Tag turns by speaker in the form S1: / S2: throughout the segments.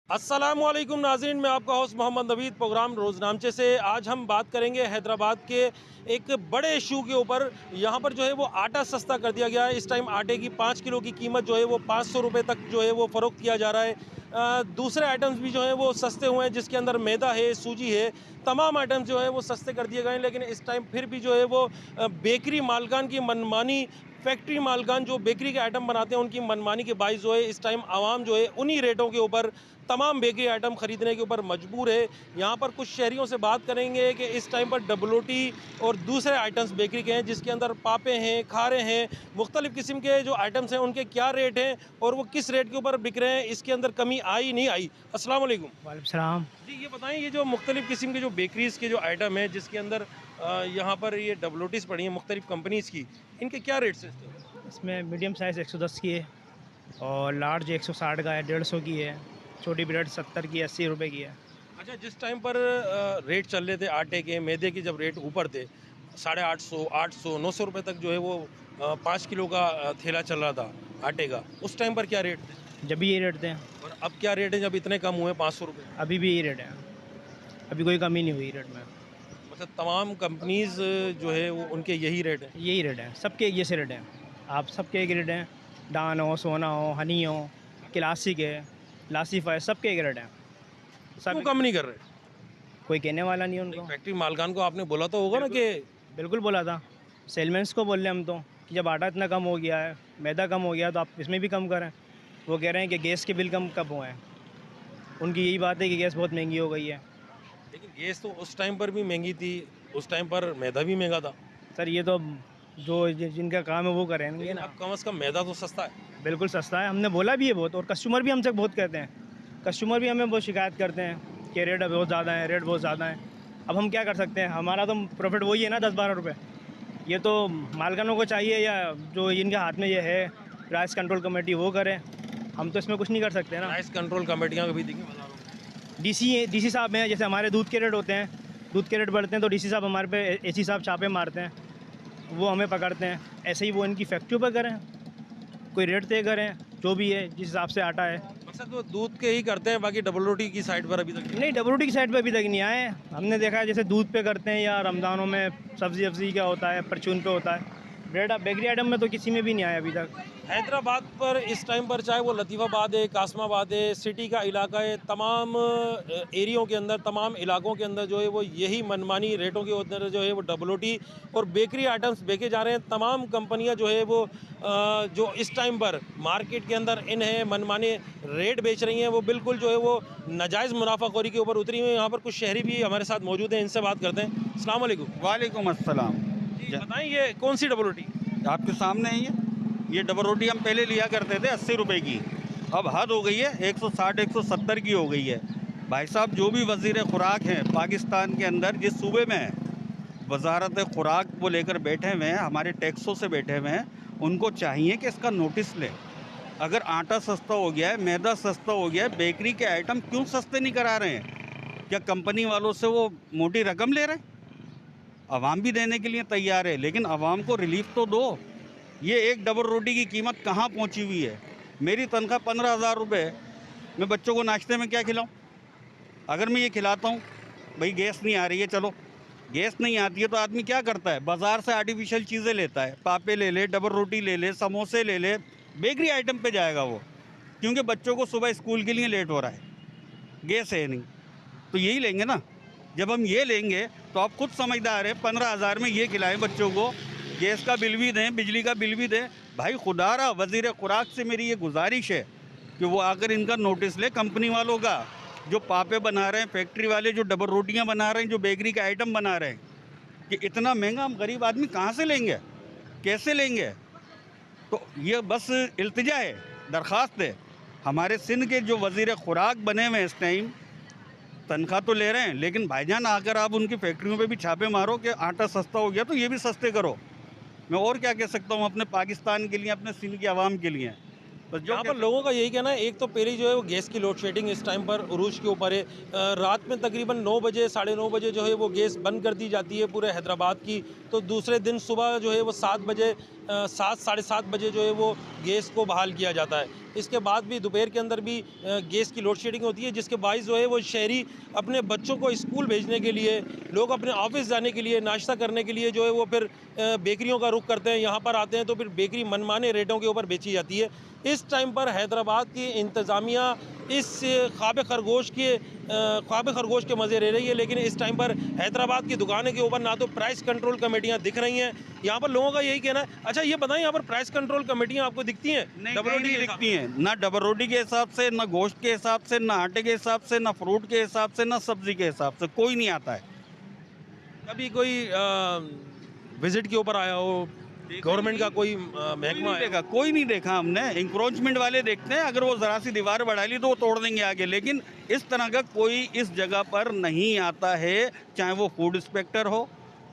S1: अस्सलामुअलैकुम नाज़रीन, मैं आपका होस्ट मोहम्मद नवीद प्रोग्राम रोज़नामचे से। आज हम बात करेंगे हैदराबाद के एक बड़े इशू के ऊपर। यहाँ पर जो है वो आटा सस्ता कर दिया गया है। इस टाइम आटे की 5 किलो की कीमत जो है वो 500 रुपये तक जो है वो फ़रोख्त किया जा रहा है। दूसरे आइटम्स भी जो हैं वो सस्ते हुए हैं, जिसके अंदर मैदा है, सूजी है, तमाम आइटम्स जो है वो सस्ते कर दिए गए हैं। लेकिन इस टाइम फिर भी जो है वो बेकरी मालकान की मनमानी, फैक्ट्री मालकान जो बेकरी के आइटम बनाते हैं उनकी मनमानी के बाइस जो है इस टाइम आवाम जो है उन्हीं रेटों के ऊपर तमाम बेकरी आइटम ख़रीदने के ऊपर मजबूर है। यहाँ पर कुछ शहरियों से बात करेंगे कि इस टाइम पर डबलोटी और दूसरे आइटम्स बेकरी के हैं, जिसके अंदर पापे हैं, खारे हैं, मुख्तलिफ़ किस्म के जो आइटम्स हैं उनके क्या रेट हैं और वो किस रेट के ऊपर बिक रहे हैं, इसके अंदर कमी आई नहीं आई। अस्सलाम वालेकुम।
S2: वालेकुम सलाम।
S1: जी, ये बताएं, ये जो मुख्तलिफ़ किस्म के जो बेकरीज़ के जो आइटम है, जिसके अंदर यहाँ पर ये डबलोटीज़ पड़ी हैं मुख्तलिफ़ कंपनीज़ की, इनके क्या रेट्स हैं?
S2: इसमें मीडियम साइज़ 110 की है और लार्ज 160 का है, 150 की है, छोटी ब्रेड 70 की, 80 रुपए की है।
S1: अच्छा, जिस टाइम पर रेट चल रहे थे आटे के, मैदे के, जब रेट ऊपर थे 850, 800, 900 रुपये तक जो है वो 5 किलो का थैला चल रहा था आटे का, उस टाइम पर क्या रेट थे
S2: जब भी यही रेट थे,
S1: और अब क्या रेट है जब इतने कम हुए 500 रुपये?
S2: अभी भी यही रेट है, अभी कोई कमी नहीं हुई रेट में।
S1: मतलब तमाम कंपनीज़ जो है वो उनके यही रेट है?
S2: यही रेट है, सबके एक जैसे रेट हैं। आप सबके एक रेट हैं, डान हो, सोना हो, हनी हो, क्लासिक है, लासीफा, सबके एक रेट हैं।
S1: क्यों
S2: सब
S1: कम नहीं कर रहे?
S2: कोई कहने वाला नहीं है उनको।
S1: फैक्ट्री मालकान को आपने बोला तो होगा ना कि
S2: बिल्कुल बोला था, सेलमैन्स को बोल रहे हम तो कि जब आटा इतना कम हो गया है, मैदा कम हो गया तो आप इसमें भी कम करें। वो कह रहे हैं कि गैस के बिल कम कब हुए हैं। उनकी यही बात है कि गैस बहुत महंगी हो गई है।
S1: लेकिन गैस तो उस टाइम पर भी महंगी थी, उस टाइम पर मैदा भी महंगा था।
S2: सर ये तो जो जिनका काम है वो करेंगे
S1: लेकिन
S2: ना।
S1: अब कम से कम मैदा तो सस्ता है।
S2: बिल्कुल सस्ता है, हमने बोला भी है बहुत, और कस्टमर भी हमसे बहुत कहते हैं। कस्टमर भी हमें बहुत शिकायत करते हैं कि रेट बहुत ज़्यादा है, रेट बहुत ज़्यादा है। अब हम क्या कर सकते हैं, हमारा तो प्रॉफिट वही है ना, 10-12 रुपये। ये तो मालकानों को चाहिए या जो इनके हाथ में ये है प्राइस कंट्रोल कमेटी, वो करे। हम तो इसमें कुछ नहीं कर सकते ना।
S1: प्राइस कंट्रोल कमेटियाँ कभी देखी बाजारों में?
S2: डीसी साहब हैं, जैसे हमारे दूध के रेट होते हैं, दूध के रेट बढ़ते हैं तो डीसी साहब हमारे पे, एसी साहब छापे मारते हैं, वो हमें पकड़ते हैं। ऐसे ही वो इनकी फैक्ट्रियों पर करें, कोई रेट तय करें, जो भी है जिस हिसाब से आटा है।
S1: मकसद वो दूध के ही करते हैं, बाकी डबल रोटी की साइड पर अभी तक
S2: नहीं, डबल रोटी की साइड पे अभी तक नहीं आए। हमने देखा है जैसे दूध पे करते हैं या रमज़ानों में सब्ज़ी अफ्ज़ी क्या होता है, परचून पे होता है। ब्रेड बेकरी आइटम में तो किसी में भी नहीं आया अभी तक।
S1: हैदराबाद पर इस टाइम पर, चाहे वो लतीफ़ाबाद है, कासमाबाद है, सिटी का इलाका है, तमाम एरियो के अंदर, तमाम इलाकों के अंदर जो है वो यही मनमानी रेटों के अंदर जो है वो डबलोटी और बेकरी आइटम्स बेचे जा रहे हैं। तमाम कंपनियां जो है वो जो इस टाइम पर मार्केट के अंदर इन्हें मनमाने रेट बेच रही हैं, वो बिल्कुल जो है वो नाजायज़ मुनाफाखोरी के ऊपर उतरी हुई हैं। यहाँ पर कुछ शहरी भी हमारे साथ मौजूद हैं, इनसे बात करते हैं। अस्सलाम वालेकुम।
S3: वालेकुम अस्सलाम।
S1: जी बताएं, ये कौन सी डबलोटी?
S3: आपके सामने है ये डबल रोटी हम पहले लिया करते थे 80 रुपए की, अब हद हो गई है 160 170 की हो गई है। भाई साहब, जो भी वज़ीर खुराक हैं पाकिस्तान के अंदर, जिस सूबे में है, वजारत खुराक वो लेकर बैठे हुए हैं, हमारे टैक्सों से बैठे हुए हैं, उनको चाहिए कि इसका नोटिस लें। अगर आटा सस्ता हो गया है, मैदा सस्ता हो गया है, बेकरी के आइटम क्यों सस्ते नहीं करा रहे हैं? क्या कंपनी वालों से वो मोटी रकम ले रहे हैं? आवाम भी देने के लिए तैयार है, लेकिन आवाम को रिलीफ तो दो। ये एक डबल रोटी की कीमत कहाँ पहुँची हुई है? मेरी तनख्वाह 15,000 रुपये, मैं बच्चों को नाश्ते में क्या खिलाऊँ? अगर मैं ये खिलाता हूँ, भाई गैस नहीं आ रही है, चलो गैस नहीं आती है तो आदमी क्या करता है, बाज़ार से आर्टिफिशियल चीज़ें लेता है, पापे ले ले, डबल रोटी ले ले, समोसे ले ले, बेकरी आइटम पे जाएगा वो, क्योंकि बच्चों को सुबह स्कूल के लिए लेट हो रहा है, गैस है नहीं, तो यही लेंगे ना। जब हम ये लेंगे तो आप खुद समझदार हैं, 15,000 में ये खिलाएं बच्चों को, गैस का बिल भी दें, बिजली का बिल भी दें। भाई खुदारा वज़ीर खुराक से मेरी ये गुजारिश है कि वो आकर इनका नोटिस ले, कंपनी वालों का, जो पापे बना रहे हैं, फैक्ट्री वाले जो डबल रोटियां बना रहे हैं, जो बेकरी का आइटम बना रहे हैं, कि इतना महंगा हम गरीब आदमी कहाँ से लेंगे, कैसे लेंगे? तो ये बस इल्तिजा है, दरख्वास्त है। हमारे सिंध के जो वज़ीर खुराक बने हुए हैं इस टाइम, तनख्वाह तो ले रहे हैं, लेकिन भाईजान आकर आप उनकी फैक्ट्रियों पे भी छापे मारो कि आटा सस्ता हो गया तो ये भी सस्ते करो। मैं और क्या कह सकता हूँ अपने पाकिस्तान के लिए, अपने सिंध की आवाम के लिए? बस जो
S1: यहाँ पर लोगों का यही कहना है, एक तो पहले जो है वो गैस की लोड शेडिंग इस टाइम पर उरूज के ऊपर है। रात में तकरीबन 9 बजे, 9:30 बजे जो है वो गैस बंद कर दी जाती है पूरे हैदराबाद की। तो दूसरे दिन सुबह जो है वो 7 बजे 7 साढ़े 7 बजे जो है वो गैस को बहाल किया जाता है। इसके बाद भी दोपहर के अंदर भी गैस की लोड शेडिंग होती है, जिसके बाइस जो है वो शहरी अपने बच्चों को स्कूल भेजने के लिए, लोग अपने ऑफिस जाने के लिए, नाश्ता करने के लिए जो है वो फिर बेकरियों का रुख करते हैं। यहाँ पर आते हैं तो फिर बेकरी मनमाने रेटों के ऊपर बेची जाती है। इस टाइम पर हैदराबाद की इंतज़ामिया इस ख्वाब खरगोश के मज़े ले रही है, लेकिन इस टाइम पर हैदराबाद की दुकानों के ऊपर ना तो प्राइस कंट्रोल कमेटियाँ दिख रही हैं। यहाँ पर लोगों का यही कहना है। अच्छा ये बताएं, यहाँ पर प्राइस कंट्रोल कमेटियाँ आपको दिखती हैं?
S3: डबल रोटी दिखती हैं, ना डबल रोटी के हिसाब से, ना गोश्त के हिसाब से, ना आटे के हिसाब से, ना फ्रूट के हिसाब से, ना सब्जी के हिसाब से, कोई नहीं आता है।
S1: कभी कोई विजिट के ऊपर आया हो, गवर्नमेंट का कोई महकमा है?
S3: देखा, कोई नहीं देखा हमने। इंक्रोचमेंट वाले देखते हैं, अगर वो ज़रा सी दीवार बढ़ा ली तो वो तोड़ देंगे आगे, लेकिन इस तरह का कोई इस जगह पर नहीं आता है। चाहे वो फूड इंस्पेक्टर हो,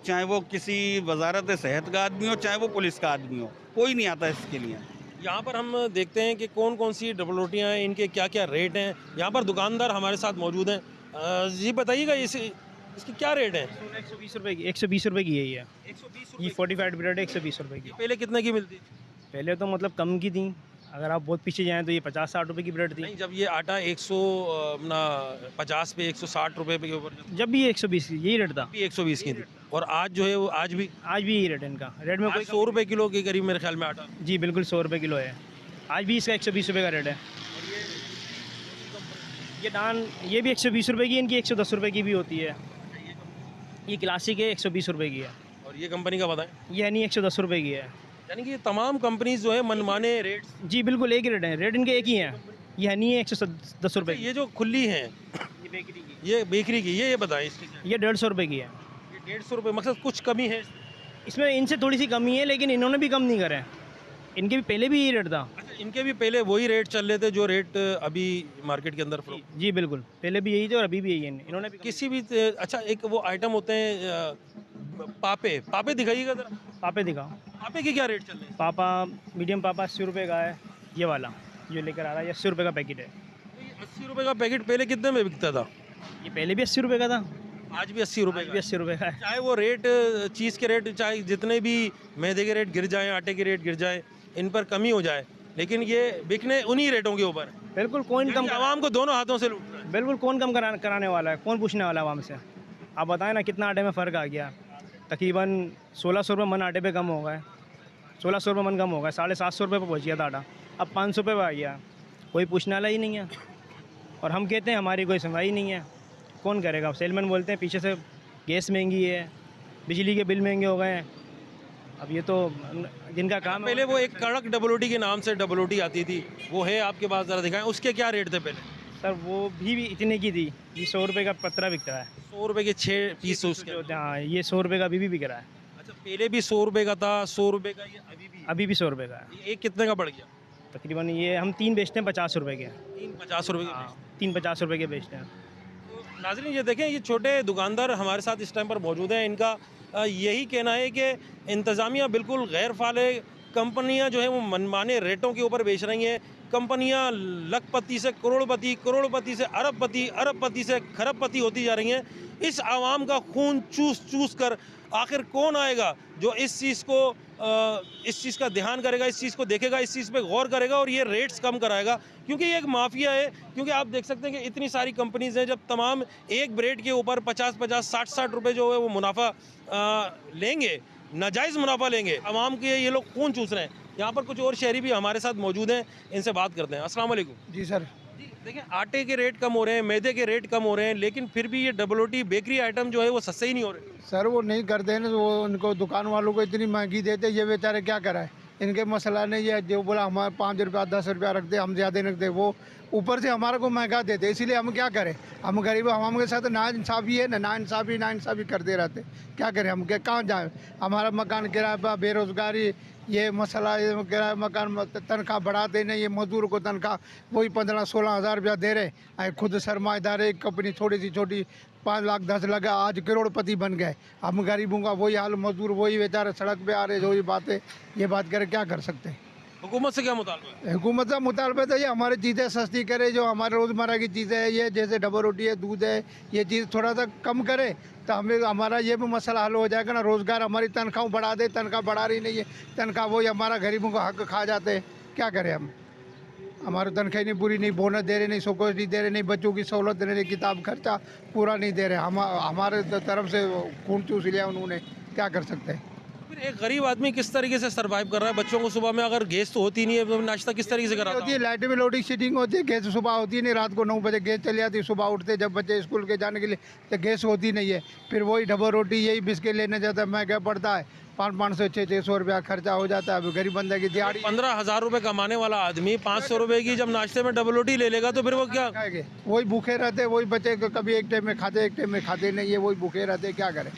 S3: चाहे वो किसी वजारत सेहत का आदमी हो, चाहे वो पुलिस का आदमी हो, कोई नहीं आता इसके लिए।
S1: यहाँ पर हम देखते हैं कि कौन कौन सी डबल रोटियाँ हैं, इनके क्या क्या रेट हैं। यहाँ पर दुकानदार हमारे साथ मौजूद हैं। जी बताइएगा इसकी क्या रेट है?
S2: 120 रुपये की, 120 रुपये की है ये 45 ब्रेड 120 रुपये की।
S1: पहले कितने की मिलती?
S2: पहले तो मतलब कम की थी, अगर आप बहुत पीछे जाएँ तो ये 50-60 रुपये की ब्रेड थी।
S1: नहीं, जब ये आटा 150 पे 160 रुपये के ऊपर,
S2: जब भी 120 यही रेट था,
S1: 120 की थी। और आज जो है वो आज भी
S2: यही रेट है इनका। रेट में कोई
S1: 100 रुपये किलो के करीब मेरे ख्याल में आटा।
S2: जी बिल्कुल 100 रुपये किलो है। आज भी इसका 120 रुपये का रेट है। ये नान ये भी 120 रुपये की, इनकी 110 रुपये की भी होती है। ये क्लासिक है, 120 रुपये की है।
S1: और ये कंपनी का बताएं?
S2: ये नहीं 110 रुपये की है।
S1: यानी कि ये तमाम कंपनीज जो है मनमाने रेट।
S2: जी बिल्कुल एक ही रेट है, रेट इनके एक ही हैं। ये हनी है 110 रुपये।
S1: ये जो खुली हैं, ये बेकरी की, ये बताएं इसकी क्या?
S2: ये 150 रुपये की है।
S1: ये 150 रुपये, मतलब कुछ कमी है?
S2: इसमें इनसे थोड़ी सी कमी है, लेकिन इन्होंने भी कम नहीं करे। इनके भी पहले भी यही रेट था।
S1: अच्छा, इनके भी पहले वही रेट चल रहे थे जो रेट अभी मार्केट के अंदर
S2: जी बिल्कुल, पहले भी यही थे और अभी भी यही है। इन्होंने भी
S1: किसी भी अच्छा, एक वो आइटम होते हैं पापे दिखाइएगा जरा।
S2: पापे दिखाओ।
S1: पापे के क्या रेट चल रहे हैं?
S2: पापा मीडियम पापा 80 रुपये का है। ये वाला जो लेकर आ रहा है, ये 80 रुपये का पैकेट है।
S1: तो ये 80 रुपये का पैकेट पहले कितने में बिकता था?
S2: ये पहले भी 80 रुपये का था,
S1: आज भी 80 रुपये
S2: भी 80 रुपये का है।
S1: चाहे वो रेट चीज़ के रेट, चाहे जितने भी मैदे के रेट गिर जाएं, आटे के रेट गिर जाए, इन पर कमी हो जाए, लेकिन ये बिकने उन्हीं रेटों के ऊपर।
S2: बिल्कुल कौन कम
S1: आवाम को दोनों हाथों से लूट रहा है।
S2: बिल्कुल कौन कम कराने वाला है? कौन पूछने वाला है आवाम से? आप बताएं ना, कितना आटे में फ़र्क आ गया। तकरीबन 1600 रुपये मन आटे पे कम हो गए, 1600 रुपये मन कम हो गए। 750 रुपये पर पहुँच गया था आटा, अब 500 रुपये पर आ गया। कोई पूछने वाला ही नहीं है। और हम कहते हैं हमारी कोई सुनवाई नहीं है। कौन करेगा? सेलमैन बोलते हैं पीछे से गैस महंगी है, बिजली के बिल महंगे हो गए हैं। अब ये तो जिनका काम है।
S1: पहले वो एक कड़क डबल रोटी के नाम से डबल रोटी आती थी, वो है आपके पास? ज़रा दिखाएं, उसके क्या रेट थे पहले?
S2: सर वो भी इतने की थी। ये 100 रुपये का पत्रा बिकता है।
S1: 100 रुपये के 6 पीस उसके।
S2: हाँ, ये 100 रुपये का अभी भी बिक रहा है।
S1: अच्छा, पहले भी 100 रुपये का था, 100 रुपये का ये अभी भी
S2: 100 रुपये का है।
S1: ये एक कितने का पड़ गया?
S2: तकरीबन ये हम 3 बेचते हैं 50 रुपये के।
S1: 50 रुपये के।
S2: 3 50 रुपये के बेचते हैं।
S1: नाज़रीन ये देखें, ये छोटे दुकानदार हमारे साथ इस टाइम पर मौजूद हैं। इनका यही कहना है कि इंतज़ामिया बिल्कुल गैर फाल है। कंपनियां जो है वो मनमाने रेटों के ऊपर बेच रही हैं। कंपनियां लखपति से करोड़पति, करोड़पति से अरबपति, अरबपति से खरबपति होती जा रही हैं। इस आवाम का खून चूस कर आखिर कौन आएगा जो इस चीज़ का ध्यान करेगा, इस चीज़ को देखेगा, इस चीज़ पे गौर करेगा और ये रेट्स कम कराएगा? क्योंकि ये एक माफिया है। क्योंकि आप देख सकते हैं कि इतनी सारी कंपनीज़ हैं, जब तमाम एक ब्रेड के ऊपर 50-50, 60-60 रुपये जो है वो मुनाफा लेंगे, नाजायज़ मुनाफा लेंगे, आवाम के ये लोग खून चूस रहे हैं। यहाँ पर कुछ और शहरी भी हमारे साथ मौजूद हैं, इनसे बात करते हैं। अस्सलाम वालेकुम।
S4: जी सर।
S1: देखिए, आटे के रेट कम हो रहे हैं, मैदे के रेट कम हो रहे हैं, लेकिन फिर भी ये डबल रोटी बेकरी आइटम जो है वो सस्ते ही नहीं हो रहे।
S4: सर वो नहीं करते हैं ना, तो वो उनको दुकान वालों को इतनी महंगी देते, ये बेचारे क्या कराए? इनके मसला नहीं है, जो बोला हमारे 5 रुपया 10 रुपया रखते, हम ज़्यादा नहीं रखते, वो ऊपर से हमारे को महंगा देते। इसीलिए हम क्या करें? हम गरीब, हम के साथ ना इंसाफ़ी है, ना इंसाफ़ी करते रहते। क्या करें? हम कहाँ जाएँ? हमारा मकान किराए पर, बेरोज़गारी, ये मसला, ये किराया मकान तनख्वाह बढ़ाते नहीं, ये मजदूर को तनख्वाह वही 15-16 हज़ार रुपया दे रहे। खुद सरमाएदार एक कंपनी छोटी सी 5 लाख 10 लगा, आज करोड़पति बन गए। हम गरीबों का वही हाल, मजदूर वही बेचारे सड़क पे आ रहे, जो ये बातें ये बात करें, क्या कर सकते हैं?
S1: हुकूमत से क्या मुतालबा है?
S4: हुकूमत का मुतालबा तो ये हमारी चीज़ें सस्ती करे, जो हमारे रोज़मर्रा की चीज़ें हैं ये जैसे डबल रोटी है, दूध है, ये चीज़ थोड़ा सा कम करे तो हमें हमारा ये भी मसला हल हो जाएगा ना। रोज़गार हमारी तनख्वाह बढ़ा दे, तनख्वाह बढ़ा रही नहीं है, तनख्वाह वही हमारा गरीबों को हक खा जाते हैं। क्या करें हम? हमारी तनख्वाह नहीं पूरी, नहीं बोनस दे रहे, नहीं सोकोस नहीं दे रहे, नहीं बच्चों की सहूलत दे रहे, किताब खर्चा पूरा नहीं दे रहे। हमारे तरफ से खून चूस लिया उन्होंने, क्या कर सकते हैं?
S1: फिर एक गरीब आदमी किस तरीके से सरवाइव कर रहा है? बच्चों को सुबह में अगर गैस तो होती नहीं है तो नाश्ता किस तरीके से कराता
S4: होती है, लाइट में लोडिंग शेडिंग होती है, गैस सुबह होती नहीं, रात को 9 बजे गैस चली जाती है, सुबह उठते जब बच्चे स्कूल के जाने के लिए तो गैस होती नहीं है। फिर वही डबल रोटी यही बिस्किट लेने जाता है, महंगा पड़ता है, 500 600 रुपया खर्चा हो जाता है। अभी गरीब बंदे की दिहाड़ी
S1: 15,000 रुपए कमाने वाला आदमी 500 रुपए की जब नाश्ते में डबल रोटी ले लेगा तो फिर वो क्या?
S4: खाएंगे? वही भूखे रहते, वही बच्चे कभी एक टाइम में खाते, एक टाइम में खाते नहीं है, वही भूखे रहते, क्या करें?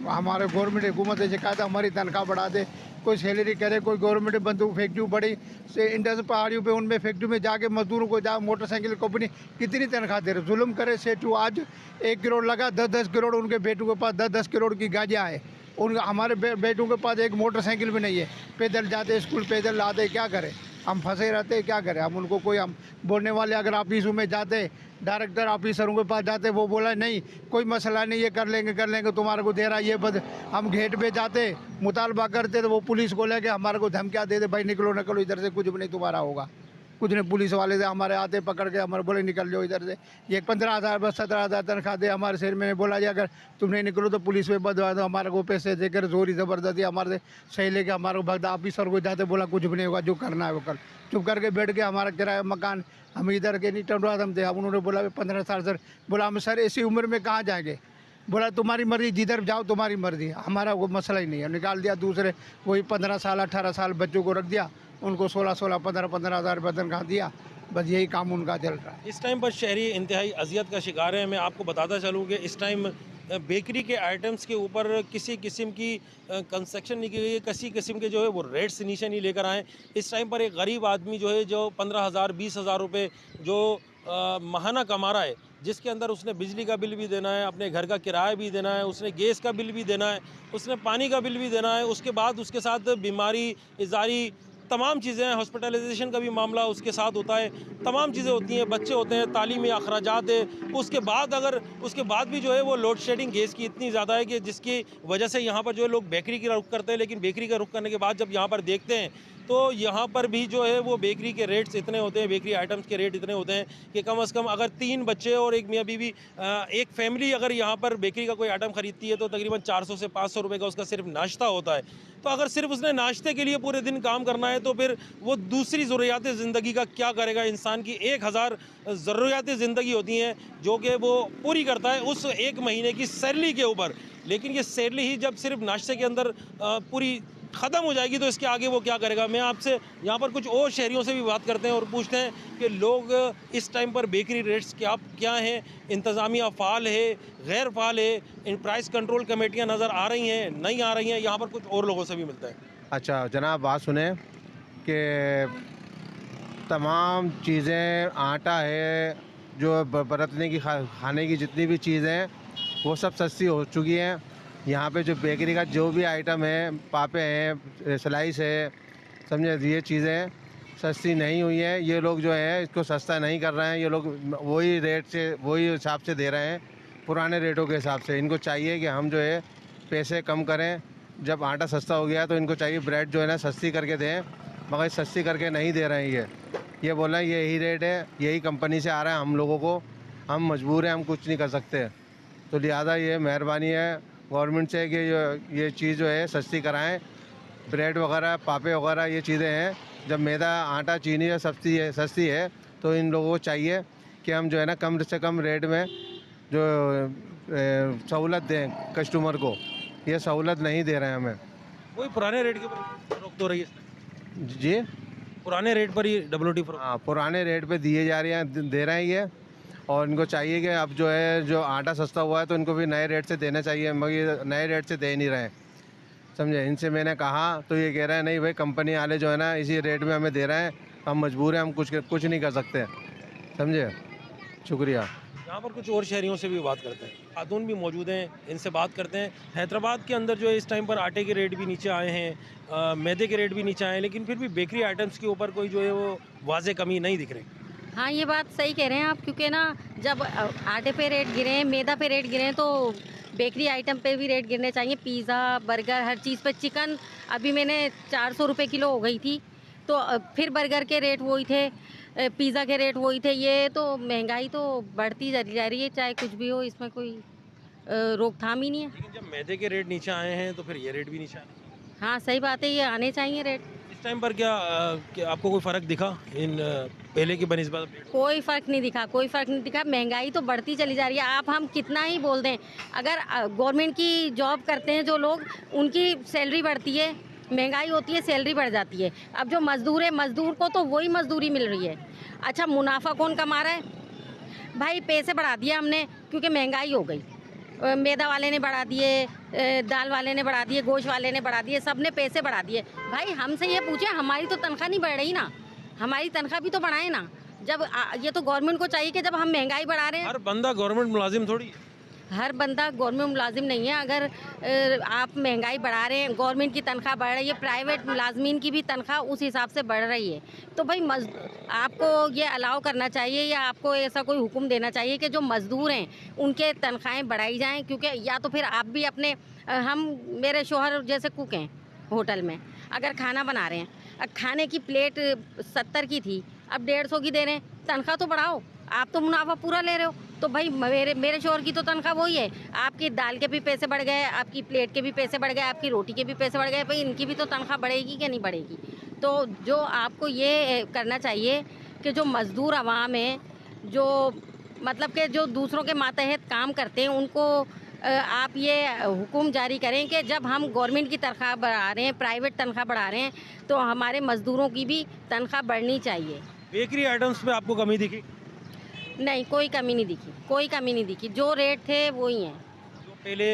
S4: हमारे गवर्नमेंट हुकूमत से शिकायत है हमारी तनख्वाह बढ़ा दे, कोई सैलरी करे, कोई गवर्नमेंट बंदूक फैक्ट्री बड़ी से इंडस पहाड़ियों पे उनमें फैक्ट्री में जाके मजदूरों को जा मोटरसाइकिल कंपनी कितनी तनख्वाह दे रहे, जुल्म करे सेठू। आज 1 करोड़ लगा, 10-10 करोड़ उनके बेटों के पास 10-10 करोड़ की गाड़ियाँ है, उन हमारे बेटों के पास एक मोटरसाइकिल भी नहीं है, पैदल जाते स्कूल, पैदल लाते, क्या करें? हम फंसे रहते हैं, क्या करें? हम उनको कोई हम बोलने वाले अगर ऑफिसों में जाते, डायरेक्टर ऑफिसरों के पास जाते, वो बोला नहीं कोई मसला नहीं, ये कर लेंगे तुम्हारे को दे रहा ये बद। हम गेट पे जाते, मुतालबा करते तो वो पुलिस को लेके हमारे को धमकियाँ दे दे, भाई निकलो निकलो इधर से, कुछ भी नहीं तुम्हारा होगा, कुछ नहीं। पुलिस वाले से हमारे आते पकड़ के हमारे बोले निकल जाओ इधर से। ये 15,000 बस 17,000 तनख्वाह दे हमारे शहर में, बोला जी अगर तुम नहीं निकलो तो पुलिस में बदवा दो, हमारे को पैसे देकर जोरी ज़बरदस्ती हमारे सही लेके हमारे को भगदा ऑफिसर को जाते, बोला कुछ भी नहीं होगा, जो करना है वो कर। चुप करके बैठ के हमारा किराया मकान हम इधर के नहीं टंडवा हम थे। अब उन्होंने बोला 15 साल सर, बोला हम सर ऐसी उम्र में कहाँ जाएंगे? बोला तुम्हारी मर्जी, जिधर जाओ तुम्हारी मर्जी, हमारा वो मसला ही नहीं है। निकाल दिया दूसरे, वही 15 साल 18 साल बच्चों को रख दिया, उनको 16 15 हज़ार रुपये तनख्वाह दिया, बस यही काम उनका चल रहा है।
S1: इस टाइम पर शहरी इंतहाई अजियत का शिकार है। मैं आपको बताता चलूँ कि इस टाइम बेकरी के आइटम्स के ऊपर किसी किस्म की कंस्ट्रक्शन नहीं की गई है, किसी किस्म के जो है वो रेट्स नीचे नहीं लेकर आए। इस टाइम पर एक गरीब आदमी जो है जो 15,000 20,000 रुपये जो माहाना कमा रहा है, जिसके अंदर उसने बिजली का बिल भी देना है, अपने घर का किराया भी देना है, उसने गैस का बिल भी देना है, उसने पानी का बिल भी देना है, उसके बाद उसके साथ बीमारी इजारी तमाम चीज़ें हैं, हॉस्पिटलाइजेशन का भी मामला उसके साथ होता है, तमाम चीज़ें होती हैं, बच्चे होते हैं, तालीमी अखराजात है। उसके बाद भी जो है वो लोड शेडिंग गैस की इतनी ज़्यादा है कि जिसकी वजह से यहाँ पर जो है लोग बेकरी की रुख करते हैं, लेकिन बेकरी का रुख करने के बाद जब यहाँ पर देखते हैं तो यहाँ पर भी जो है वो बेकरी के रेट्स इतने होते हैं, बेकरी आइटम्स के रेट इतने होते हैं कि कम से कम अगर 3 बच्चे और एक मियाँ बीवी, एक फैमिली अगर यहाँ पर बेकरी का कोई आइटम ख़रीदती है तो तकरीबन 400 से 500 रुपये का उसका सिर्फ नाश्ता होता है। तो अगर सिर्फ उसने नाश्ते के लिए पूरे दिन काम करना है तो फिर वो दूसरी ज़रूरियात ज़िंदगी का क्या करेगा? इंसान की 1000 ज़रूरियात ज़िंदगी होती हैं जो कि वो पूरी करता है उस एक महीने की सैलरी के ऊपर, लेकिन ये सैलरी ही जब सिर्फ नाश्ते के अंदर पूरी ख़त्म हो जाएगी तो इसके आगे वो क्या करेगा? मैं आपसे यहाँ पर कुछ और शहरियों से भी बात करते हैं और पूछते हैं कि लोग इस टाइम पर बेकरी रेट्स क्या हैं, इंतज़ामिया फ़ाल है, गैर फ़ाल है, इन प्राइस कंट्रोल कमेटियाँ नज़र आ रही हैं, नहीं आ रही हैं? यहाँ पर कुछ और लोगों से भी मिलता है।
S5: अच्छा जनाब, बात सुने कि तमाम चीज़ें, आटा है, जो बरतने की खाने की जितनी भी चीज़ें हैं वो सब सस्ती हो चुकी हैं। यहाँ पे जो बेकरी का जो भी आइटम है, पापे हैं, स्लाइस है, समझे, ये चीज़ें सस्ती नहीं हुई हैं। ये लोग जो है इसको सस्ता नहीं कर रहे हैं, ये लोग वही रेट से, वही हिसाब से दे रहे हैं, पुराने रेटों के हिसाब से। इनको चाहिए कि हम जो है पैसे कम करें। जब आटा सस्ता हो गया तो इनको चाहिए ब्रेड जो है ना सस्ती करके दें, मगर सस्ती करके नहीं दे रहे हैं। ये बोल रहे हैं यही रेट है, यही कंपनी से आ रहा है हम लोगों को, हम मजबूर हैं, हम कुछ नहीं कर सकते। तो लिहाजा ये मेहरबानी है गवर्नमेंट से कि ये चीज़ जो है सस्ती कराएं। ब्रेड वगैरह, पापे वगैरह ये चीज़ें हैं, जब मैदा, आटा, चीनी सस्ती है तो इन लोगों को चाहिए कि हम जो है ना कम से कम रेट में जो सहूलत दें कस्टमर को। ये सहूलत नहीं दे रहे हैं हमें।
S1: वही पुराने रेट के ऊपर रोक तो रही है
S5: जी,
S1: पुराने रेट पर ही डबल रोटी
S5: हाँ, पुराने रेट पे दिए जा रहे हैं, दे रहे हैं ये। और इनको चाहिए कि अब जो है जो आटा सस्ता हुआ है तो इनको भी नए रेट से देना चाहिए, मगर ये नए रेट से दे नहीं रहे हैं, समझे। इनसे मैंने कहा तो ये कह रहे हैं नहीं भाई, कंपनी वाले जो है ना इसी रेट में हमें दे रहे हैं, हम मजबूर हैं, हम कुछ नहीं कर सकते, समझे। शुक्रिया।
S1: यहाँ पर कुछ और शहरियों से भी बात करते हैं, खातून भी मौजूद हैं, इनसे बात करते हैं। हैदराबाद के अंदर जो है इस टाइम पर आटे के रेट भी नीचे आए हैं, मैदे के रेट भी नीचे आए हैं, लेकिन फिर भी बेकरी आइटम्स के ऊपर कोई जो है वो वाज़े कमी नहीं दिख रही।
S6: हाँ, ये बात सही कह रहे हैं आप, क्योंकि ना जब आटे पे रेट गिरे हैं, मैदा पे रेट गिरे हैं, तो बेकरी आइटम पे भी रेट गिरने चाहिए। पिज़्ज़ा, बर्गर, हर चीज़ पे। चिकन अभी मैंने 400 रुपये किलो हो गई थी, तो फिर बर्गर के रेट वही थे, पिज़्ज़ा के रेट वही थे। ये तो महंगाई तो बढ़ती जा रही है, चाहे कुछ भी हो, इसमें कोई रोकथाम ही नहीं है।
S1: लेकिन जब मैदे के रेट नीचे आए हैं तो फिर ये रेट भी नीचे आए।
S6: हाँ, सही बात है, ये आने चाहिए रेट।
S1: इस टाइम पर क्या आपको कोई फ़र्क दिखा इन पहले की बनिस्बत?
S6: कोई फ़र्क नहीं दिखा, कोई फ़र्क नहीं दिखा। महंगाई तो बढ़ती चली जा रही है। आप हम कितना ही बोल दें, अगर गवर्नमेंट की जॉब करते हैं जो लोग, उनकी सैलरी बढ़ती है, महंगाई होती है, सैलरी बढ़ जाती है। अब जो मज़दूर है, मज़दूर को तो वही मज़दूरी मिल रही है। अच्छा, मुनाफा कौन कमा रहा है? भाई पैसे बढ़ा दिया हमने, क्योंकि महंगाई हो गई। मैदा वाले ने बढ़ा दिए, दाल वाले ने बढ़ा दिए, गोश्त वाले ने बढ़ा दिए, सब ने पैसे बढ़ा दिए। भाई हमसे ये पूछे, हमारी तो तनख्वाह नहीं बढ़ रही ना, हमारी तनख्वाह भी तो बढ़ाए ना। जब ये तो गवर्नमेंट को चाहिए कि जब हम महंगाई बढ़ा रहे हैं।
S1: हर बंदा गवर्नमेंट मुलाजिम थोड़ी है।
S6: हर बंदा गवर्नमेंट मुलाजिम नहीं है। अगर आप महंगाई बढ़ा रहे हैं, गवर्नमेंट की तनख्वाह बढ़ रही है, प्राइवेट मुलाजमीन की भी तनख्वाह उस हिसाब से बढ़ रही है, तो भाई आपको ये अलाउ करना चाहिए, या आपको ऐसा कोई हुक्म देना चाहिए कि जो मज़दूर हैं उनके तनख्वाहें बढ़ाई जाएं। क्योंकि या तो फिर आप भी अपने मेरे शोहर जैसे कुक हैं होटल में, अगर खाना बना रहे हैं, खाने की प्लेट 70 की थी, अब 150 की दे रहे हैं, तनख्वाह तो बढ़ाओ। आप तो मुनाफा पूरा ले रहे हो, तो भाई मेरे शोहर की तो तनख्वाह वही है। आपकी दाल के भी पैसे बढ़ गए, आपकी प्लेट के भी पैसे बढ़ गए, आपकी रोटी के भी पैसे बढ़ गए, भाई इनकी भी तो तनख्वाह बढ़ेगी कि नहीं बढ़ेगी। तो जो आपको ये करना चाहिए कि जो मज़दूर अवाम है, जो मतलब कि जो दूसरों के मातहत काम करते हैं, उनको आप ये हुक्म जारी करें कि जब हम गवर्नमेंट की तनख्वाह बढ़ा रहे हैं, प्राइवेट तनख्वाह बढ़ा रहे हैं, तो हमारे मज़दूरों की भी तनख्वाह बढ़नी चाहिए।
S1: बेकरी आइटम्स में आपको कमी दिखी?
S6: नहीं, कोई कमी नहीं दिखी, कोई कमी नहीं दिखी। जो रेट थे वही हैं।
S1: जो पहले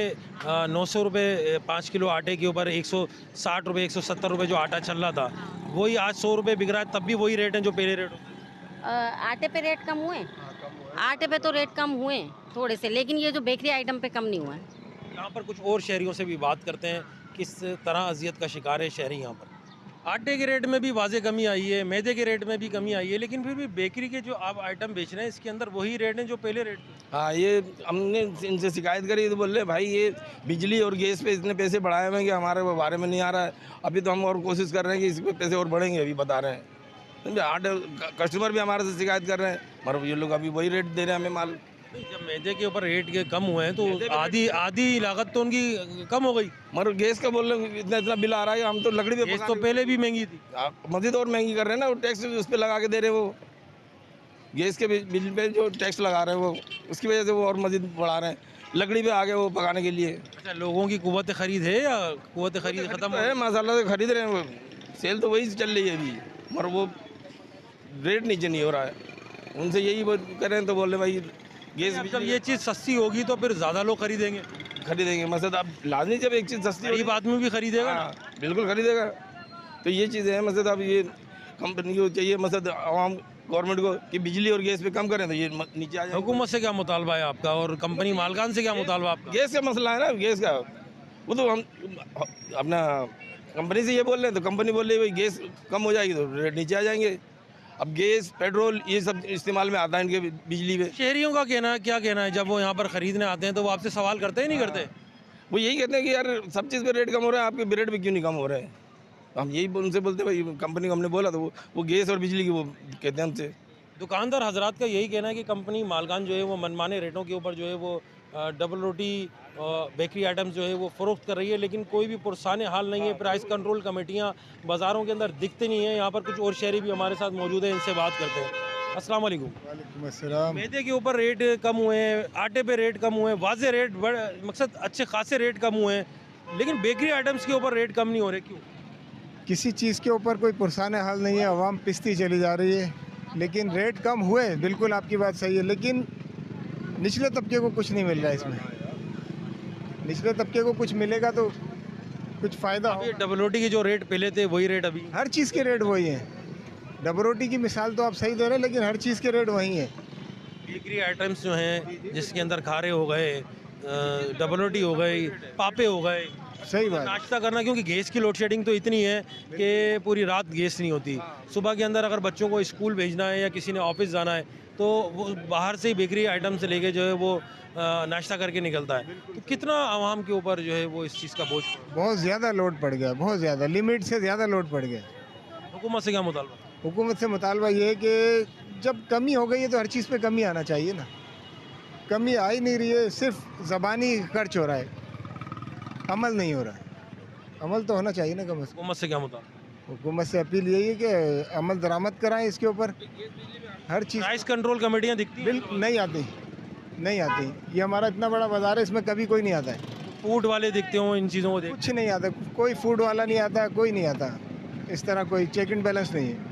S1: 900 रुपये 5 किलो आटे के ऊपर 160 रुपये 170 रुपये जो आटा चल रहा था, वही आज 100 रुपये बिक रहा है, तब भी वही रेट है जो पहले रेट होता।
S6: आटे पे रेट कम हुए? आटे पे तो रेट कम हुए थोड़े से, लेकिन ये जो बेकरी आइटम पे कम नहीं हुआ है।
S1: यहाँ पर कुछ और शहरियों से भी बात करते हैं, किस तरह अजियत का शिकार है शहरी यहाँ पर। आटे के रेट में भी वाज़े कमी आई है, मैदे के रेट में भी कमी आई है, लेकिन फिर भी बेकरी के जो आप आइटम बेच रहे हैं इसके अंदर वही रेट हैं जो पहले रेट थे।
S7: हाँ, ये हमने इनसे शिकायत करी तो बोल रहे भाई ये बिजली और गैस पे इतने पैसे बढ़ाए हुए हैं कि हमारे बारे में नहीं आ रहा है। अभी तो हम और कोशिश कर रहे हैं कि इस पे पैसे और बढ़ेंगे, अभी बता रहे हैं। आटे कस्टमर भी हमारे से शिकायत कर रहे हैं, मगर ये लोग अभी वही रेट दे रहे हैं हमें माल।
S1: जब मैदे के ऊपर रेट के कम हुए हैं तो आधी लागत तो उनकी कम हो गई।
S7: मगर गैस का बोल रहे हैं इतना बिल आ रहा है, हम तो लकड़ी पे
S1: गैस तो पहले भी महंगी थी,
S7: मजीद और महंगी कर रहे हैं ना। वो टैक्स उस पर लगा के दे रहे हैं, वो गैस के बिल पे जो टैक्स लगा रहे हैं वो उसकी वजह से वो और मजीद बढ़ा रहे हैं। लकड़ी पे आ गए वो पकाने के लिए।
S1: अच्छा, लोगों की कुव्वत खरीद है या कुव्वत खरीद खत्म
S7: है? माशाल्लाह से खरीद रहे हैं, वो सेल तो वही चल रही है अभी, मगर वो रेट नीचे नहीं हो रहा है। उनसे यही करें तो बोले भाई गैस
S1: जब ये चीज़ सस्ती होगी तो फिर ज़्यादा लोग खरीदेंगे।
S7: मतलब अब लाजमी जब एक चीज़ सस्ती
S1: गरीब आदमी भी खरीदेगा ना।
S7: बिल्कुल खरीदेगा। तो ये चीज़ें हैं, मतलब अब ये कंपनी को चाहिए, मतलब आवाम गवर्नमेंट को कि बिजली और गैस पे कम करें तो ये नीचे आ जाए।
S1: हुकूमत से क्या मुतालबा है आपका और कंपनी मालकान से क्या मुतालबा आपका?
S7: गैस का मसला है ना, गैस का वो तो हम अपना कंपनी से ये बोल रहे हैं, तो कंपनी बोल रही है भाई गैस कम हो जाएगी तो रेट नीचे आ जाएंगे। अब गैस पेट्रोल ये सब इस्तेमाल में आता है इनके बिजली पे।
S1: शहरियों का क्या कहना है जब वो यहाँ पर ख़रीदने आते हैं तो वो आपसे सवाल करते ही नहीं करते?
S7: वो यही कहते हैं कि यार सब चीज़ पे रेट कम हो रहा है, आपके रेट पे क्यों नहीं कम हो रहा है। हम यही उनसे बोलते भाई कंपनी को हमने बोला तो वो गैस और बिजली की वो कहते हैं हमसे।
S1: दुकानदार हजरात का यही कहना है कि कंपनी मालकान जो है वो मनमाने रेटों के ऊपर जो है वो डबल रोटी बेकरी आइटम्स जो है वो फ़रोख्त कर रही है, लेकिन कोई भी पुरसाने हाल नहीं है। प्राइस कंट्रोल कमेटियाँ बाज़ारों के अंदर दिखती नहीं है। यहाँ पर कुछ और शहरी भी हमारे साथ मौजूद हैं, इनसे बात करते हैं। अस्सलाम वालेकुम।
S8: वालेकुम अस्सलाम।
S1: मैदे के ऊपर रेट कम हुए हैं, आटे पे रेट कम हुए हैं, वाज़े रेट मकसद अच्छे खासे रेट कम हुए हैं, लेकिन बेकरी आइटम्स के ऊपर रेट कम नहीं हो रहे, क्यों?
S8: किसी चीज़ के ऊपर कोई पुरसाने हाल नहीं है, आवाम पिसती चली जा रही है, लेकिन रेट कम हुए, बिल्कुल आपकी बात सही है, लेकिन निचले तबके को कुछ नहीं मिल रहा है इसमें। निचले तबके को कुछ मिलेगा तो कुछ फ़ायदा हो।
S1: डबल रोटी के जो रेट पहले थे वही रेट अभी?
S8: हर चीज़ के रेट वही हैं। डबल रोटी की मिसाल तो आप सही दे रहे हैं, लेकिन हर चीज़ के रेट वही हैं।
S1: बेकरी आइटम्स जो हैं जिसके अंदर खारे हो गए, डबल रोटी हो गई, पापे हो गए,
S8: सही बात।
S1: नाश्ता करना, क्योंकि गैस की लोड शेडिंग तो इतनी है कि पूरी रात गैस नहीं होती। सुबह के अंदर अगर बच्चों को स्कूल भेजना है या किसी ने ऑफिस जाना है तो वो बाहर से ही बेकरी आइटम से लेके जो है वो नाश्ता करके निकलता है। तो कितना आवाम के ऊपर जो है वो इस चीज़ का बोझ,
S8: बहुत ज़्यादा लोड पड़ गया, बहुत ज़्यादा, लिमिट से ज़्यादा लोड पड़ गया।
S1: हुकूमत से क्या मुतालबा?
S8: हुकूमत से मुतालबा ये है कि जब कमी हो गई है तो हर चीज़ पे कमी आना चाहिए ना। कमी आ ही नहीं रही है, सिर्फ ज़बानी खर्च हो रहा है, अमल नहीं हो रहा है। अमल तो होना चाहिए ना कम से
S1: हुकूमत से क्या मुतालबा?
S8: कम। हुकूमत से अपील यही है कि अमल दरामद कराएं इसके ऊपर, हर चीज़।
S1: प्राइस कंट्रोल कमेटियाँ दिखती हैं?
S8: बिल्कुल नहीं आती, नहीं आती। ये हमारा इतना बड़ा बाजार है, इसमें कभी कोई नहीं आता है।
S1: फूड वाले दिखते हो इन चीज़ों को देख?
S8: कुछ नहीं आता, कोई फूड वाला नहीं आता, कोई नहीं आता। इस तरह कोई चेक एंड बैलेंस नहीं है।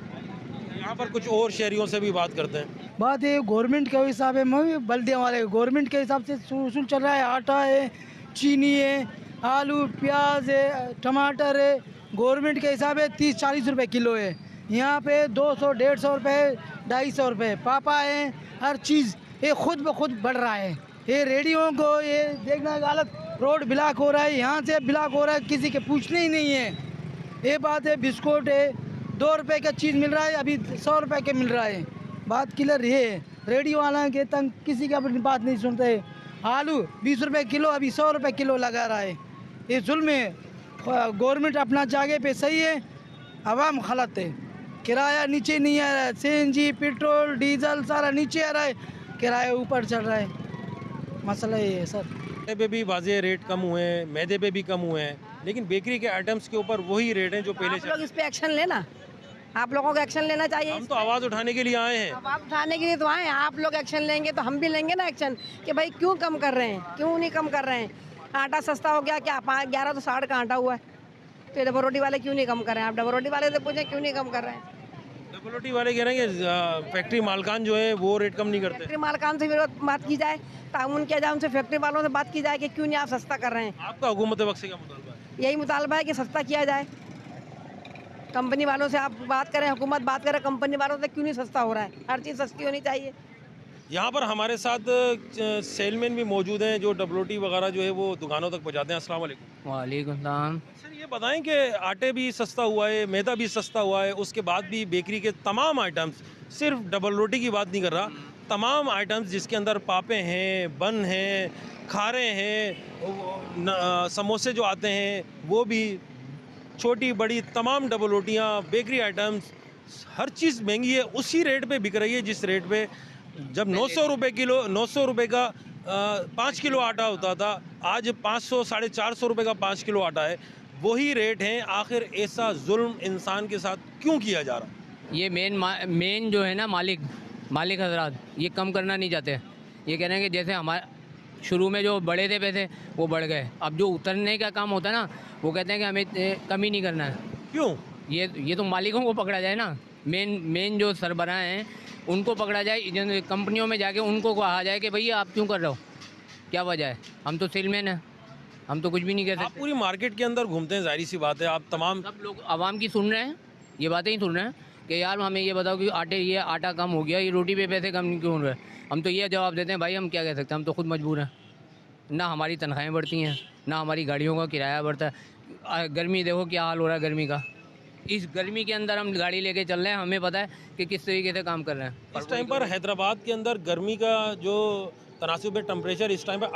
S1: यहाँ पर कुछ और शहरियों से भी बात करते हैं।
S9: बात है गवर्नमेंट के हिसाब है, बल्दिया वाले गवर्नमेंट के हिसाब से उसूल चल रहा है। आटा है, चीनी है, आलू प्याज है, टमाटर है, गवर्नमेंट के हिसाब है 30-40 रुपए किलो है। यहाँ पे 200-150 रुपये, 250 रुपये पापा है। हर चीज़ ये खुद ब खुद बढ़ रहा है। ये रेडियो को ये देखना गलत, रोड ब्लॉक हो रहा है, यहाँ से ब्लॉक हो रहा है, किसी के पूछने ही नहीं है। ये बात है। बिस्कुट है 2 रुपए का चीज़ मिल रहा है, अभी 100 रुपए के मिल रहा है। बात क्लियर ये है। रेडियो वाला के तंग किसी का अपनी बात नहीं सुनते। आलू 20 रुपए किलो, अभी 100 रुपए किलो लगा रहा है। ये जुल्म है। गवर्नमेंट अपना जगह पे सही है, आवाम गलत है। किराया नीचे नहीं आ रहा है, सीएनजी पेट्रोल डीजल सारा नीचे आ रहा है, किराया ऊपर चढ़ रहा है। मसला ये है सर।
S1: आटे पे भी वाज़े रेट कम हुए हैं, मैदे पे भी कम हुए हैं, लेकिन बेकरी के आइटम्स के ऊपर वही रेट हैं जो पहले
S10: आप लोग इस पे एक्शन लेना, आप लोगों को एक्शन लेना चाहिए।
S1: हम तो आवाज़ उठाने के लिए आए हैं।
S10: आवाज़ उठाने के लिए तो आए हैं। आप लोग एक्शन लेंगे तो हम भी लेंगे ना एक्शन, कि भाई क्यों कम कर रहे हैं, क्यों नहीं कम कर रहे हैं। आटा सस्ता हो गया क्या? 1160 का आटा हुआ है, तो डबल रोटी वाले क्यों नहीं कम कर रहे हैं? आप डबल रोटी वाले से पूछें क्यों नहीं कम कर रहे हैं।
S1: डबल रोटी वाले कह रहे हैं कि फैक्ट्री मालकान जो है वो रेट कम नहीं करते।
S10: फैक्ट्री मालकान से फिर बात की जाए, ताउन किया जाए, उनसे फैक्ट्री वालों से बात की जाए कि क्यों नहीं आप सस्ता कर रहे हैं।
S1: आपका हुकूमत वक्त से क्या मुतालबा है?
S10: यही मुतालबा है कि सस्ता किया जाए। कंपनी वालों से आप बात करें, हुकूमत बात करे, कंपनी वालों से क्यों नहीं सस्ता हो रहा है। हर चीज़ सस्ती होनी चाहिए।
S1: यहाँ पर हमारे साथ सेलमैन भी मौजूद हैं जो डबल रोटी वगैरह जो है वो दुकानों तक पहुँचाते हैं। अस्सलाम वालेकुम।
S11: वालेकुम सलाम।
S1: सर ये बताएं कि आटे भी सस्ता हुआ है, मैदा भी सस्ता हुआ है, उसके बाद भी बेकरी के तमाम आइटम्स, सिर्फ डबल रोटी की बात नहीं कर रहा, तमाम आइटम्स जिसके अंदर पापे हैं, बन हैं, खारे हैं, समोसे जो आते हैं वो भी, छोटी बड़ी तमाम डबल रोटियाँ, बेकरी आइटम्स, हर चीज़ महंगी है। उसी रेट पे बिक रही है जिस रेट पे जब 900 रुपये किलो, 900 रुपये का 5 किलो आटा होता था, आज 500-450 रुपये का 5 किलो आटा है। वही रेट हैं। आखिर ऐसा जुल्म इंसान के साथ क्यों किया जा रहा?
S11: ये मेन जो है ना मालिक हजरात ये कम करना नहीं चाहते। ये कह रहे हैं कि जैसे हमारे शुरू में जो बढ़े थे पैसे वो बढ़ गए, अब जो उतरने का काम होता है ना वो कहते हैं कि हमें कमी नहीं करना है।
S1: क्यों?
S11: ये तो मालिकों को पकड़ा जाए ना, मेन जो सरबराह हैं उनको पकड़ा जाए, कंपनियों में जाके उनको कहा जाए कि भैया आप क्यों कर रहे हो, क्या वजह है। हम तो सेलमैन हैं, हम तो कुछ भी नहीं कह
S1: आप
S11: सकते।
S1: पूरी मार्केट के अंदर घूमते हैं, जाहिर सी बात है आप तमाम
S11: सब लोग आवाम की सुन रहे हैं, ये बातें ही सुन रहे हैं कि यार हमें ये बताओ कि आटा कम हो गया, ये रोटी पे पैसे कम क्यों हो रहे हैं। हम तो ये जवाब देते हैं भाई हम क्या कह सकते हैं, हम तो खुद मजबूर हैं। ना हमारी तनख्वाहें बढ़ती हैं, ना हमारी गाड़ियों का किराया बढ़ता है। गर्मी देखो क्या हाल हो रहा है गर्मी का। इस गर्मी के अंदर हम गाड़ी लेके चल रहे हैं, हमें पता है कि किस तरीके से काम कर रहे हैं।
S1: इस टाइम पर हैदराबाद के अंदर गर्मी का जो तनासुब है टेम्परेचर, इस टाइम पर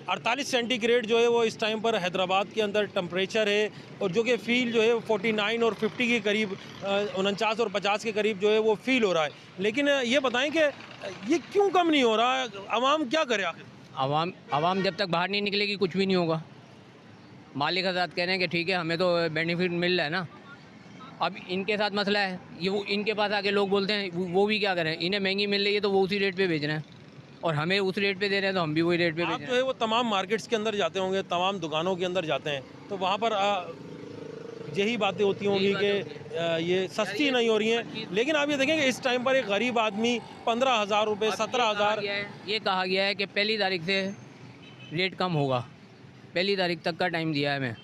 S1: 48 सेंटीग्रेड जो है वो इस टाइम पर हैदराबाद के अंदर टेम्परेचर है, और जो कि फील जो है 49 और 50 के करीब, 49 और 50 के करीब जो है वो फील हो रहा है। लेकिन ये बताएं कि ये क्यों कम नहीं हो रहा है? आवाम क्या करे आखिर?
S11: आवाम जब तक बाहर नहीं निकलेगी कुछ भी नहीं होगा। मालिक हज़रात कह रहे हैं कि ठीक है हमें तो बेनिफिट मिल रहा है ना, अब इनके साथ मसला है। ये इनके पास आके लोग बोलते हैं वो भी क्या करें, इन्हें महंगी मिल रही है तो वो उसी रेट पे बेच रहे हैं, और हमें उस रेट पे दे रहे हैं तो हम भी वही रेट पे बेच
S1: आप
S11: रहे
S1: जो है वो तमाम मार्केट्स के अंदर जाते होंगे, तमाम दुकानों के अंदर जाते हैं, तो वहाँ पर यही बातें होती होंगी कि ये सस्ती नहीं हो रही हैं। लेकिन आप ये देखें कि इस टाइम पर एक गरीब आदमी 15,000 रुपये, 17,000,
S11: ये कहा गया है कि 1 तारीख से रेट कम होगा, 1 तारीख तक का टाइम दिया है हमें।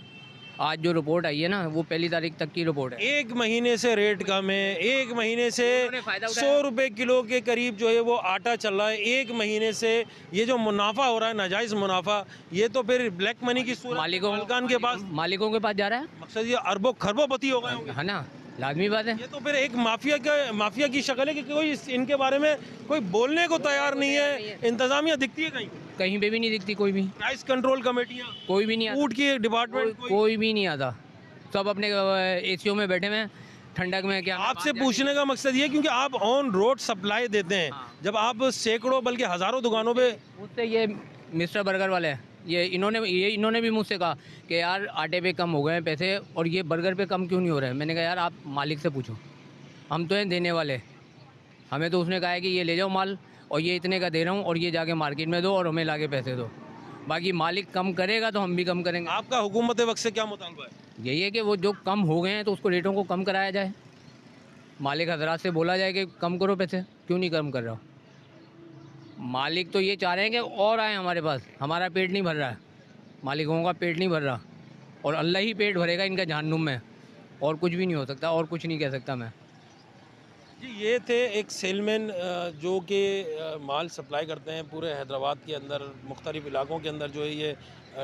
S11: आज जो रिपोर्ट आई है ना वो पहली तारीख तक की रिपोर्ट है।
S1: एक महीने से रेट कम है, एक महीने से
S11: उन्होंने फायदा उठाया।
S1: 100 रुपए किलो के करीब जो है वो आटा चल रहा है। एक महीने से ये जो मुनाफा हो रहा है, नाजायज़ मुनाफा, ये तो फिर ब्लैक मनी की सूरत मालिकान के पास
S11: जा रहा है।
S1: मकसद ये अरबों खरबों-पति हो गए होंगे,
S11: है ना, लाजमी बात है।
S1: ये तो फिर एक माफिया की शक्ल है कि कोई इनके बारे में कोई बोलने को तैयार नहीं है। इंतजामिया दिखती है
S11: कहीं पे भी नहीं दिखती, कोई भी
S1: प्राइस कंट्रोल कमेटियाँ,
S11: कोई भी नहीं आता,
S1: फूड की डिपार्टमेंट
S11: कोई भी नहीं आता, सब अपने एसीओ में बैठे हुए हैं ठंडक में। क्या
S1: आपसे पूछने का मकसद ये क्योंकि आप ऑन रोड सप्लाई देते हैं, जब आप सैकड़ों बल्कि हजारों दुकानों पे
S11: मुझसे ये मिस्टर बर्गर वाले हैं, इन्होंने भी मुझसे कहा कि यार आटे पे कम हो गए हैं पैसे और ये बर्गर पे कम क्यों नहीं हो रहे हैं। मैंने कहा यार आप मालिक से पूछो, हम तो हैं देने वाले, हमें तो उसने कहा है कि ये ले जाओ माल और ये इतने का दे रहा हूँ और ये जाके मार्केट में दो और हमें लाके पैसे दो। बाकी मालिक कम करेगा तो हम भी कम करेंगे।
S1: आपका हुकूमत वक्त से क्या मुतालबा है?
S11: यही है कि वो जो कम हो गए हैं तो उसको रेटों को कम कराया जाए, मालिक हजरात से बोला जाए कि कम करो पैसे, क्यों नहीं कम कर रहा हो। मालिक तो ये चाह रहे हैं कि और आए हमारे पास, हमारा पेट नहीं भर रहा है, मालिकों का पेट नहीं भर रहा और अल्लाह ही पेट भरेगा इनका जहन्नुम में, और कुछ भी नहीं हो सकता और कुछ नहीं कह सकता मैं।
S1: जी, ये थे एक सेलमैन जो कि माल सप्लाई करते हैं पूरे हैदराबाद के अंदर, मुख्तलिफ़ इलाकों के अंदर जो है ये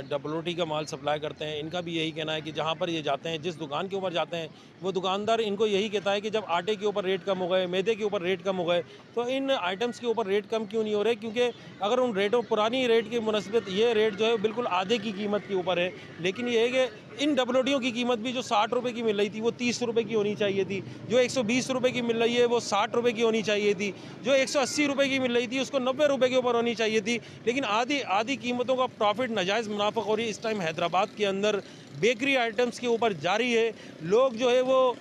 S1: डबल रोटी का माल सप्लाई करते हैं। इनका भी यही कहना है कि जहाँ पर ये जाते हैं, जिस दुकान के ऊपर जाते हैं, वो दुकानदार इनको यही कहता है कि जब आटे के ऊपर रेट कम हो गए, मैदे के ऊपर रेट कम हो गए, तो इन आइटम्स के ऊपर रेट कम क्यों नहीं हो रहे? क्योंकि अगर उन रेटों पुरानी रेट की मुनस्बत ये रेट जो है बिल्कुल आधे की कीमत के ऊपर है। लेकिन ये है कि इन डबल रोटियों की कीमत भी जो 60 रुपये की मिल रही थी वो 30 रुपये की होनी चाहिए थी, जो 120 रुपये की मिल रही है वो 60 रुपये की होनी चाहिए थी, जो 180 रुपये की मिल रही थी उसको 90 रुपये के ऊपर होनी चाहिए थी। लेकिन आधी कीमतों का प्रॉफिट, नाजायज़ मुनाफाखोरी इस टाइम हैदराबाद के अंदर बेकरी आइटम्स के ऊपर जारी है। लोग जो है वो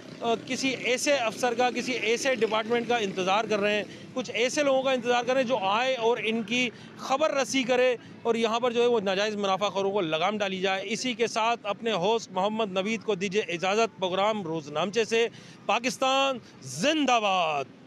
S1: किसी ऐसे अफसर का, किसी ऐसे डिपार्टमेंट का इंतज़ार कर रहे हैं, कुछ ऐसे लोगों का इंतज़ार कर रहे हैं जो आए और इनकी खबर रसी करे और यहाँ पर जो है वो नाजायज़ मुनाफाखोरों को लगाम डाली जाए। इसी के साथ अपने होस्ट मोहम्मद नवीद को दीजिए इजाज़त। प्रोग्राम रोज़नामचे से पाकिस्तान जिंदाबाद।